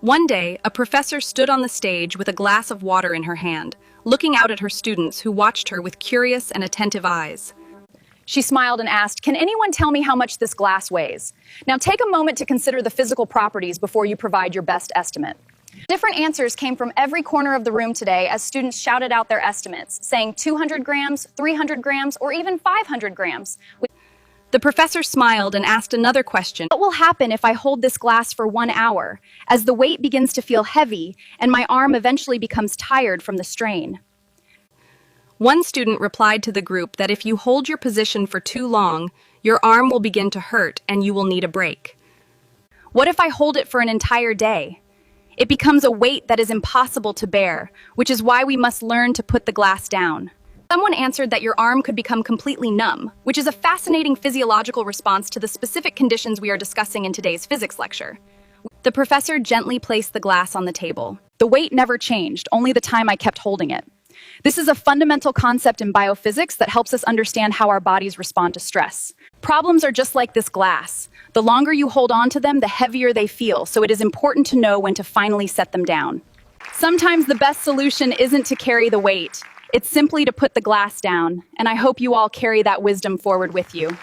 One day, a professor stood on the stage with a glass of water in her hand, looking out at her students who watched her with curious and attentive eyes. She smiled and asked, "Can anyone tell me how much this glass weighs?" Now take a moment to consider the physical properties before you provide your best estimate. Different answers came from every corner of the room today as students shouted out their estimates, saying 200 grams, 300 grams, or even 500 grams. The professor smiled and asked another question. What will happen if I hold this glass for 1 hour, as the weight begins to feel heavy and my arm eventually becomes tired from the strain? One student replied to the group that if you hold your position for too long, your arm will begin to hurt and you will need a break. What if I hold it for an entire day? It becomes a weight that is impossible to bear, which is why we must learn to put the glass down. Someone answered that your arm could become completely numb, which is a fascinating physiological response to the specific conditions we are discussing in today's physics lecture. The professor gently placed the glass on the table. The weight never changed, only the time I kept holding it. This is a fundamental concept in biophysics that helps us understand how our bodies respond to stress. Problems are just like this glass. The longer you hold on to them, the heavier they feel, so it is important to know when to finally set them down. Sometimes the best solution isn't to carry the weight. It's simply to put the glass down, and I hope you all carry that wisdom forward with you.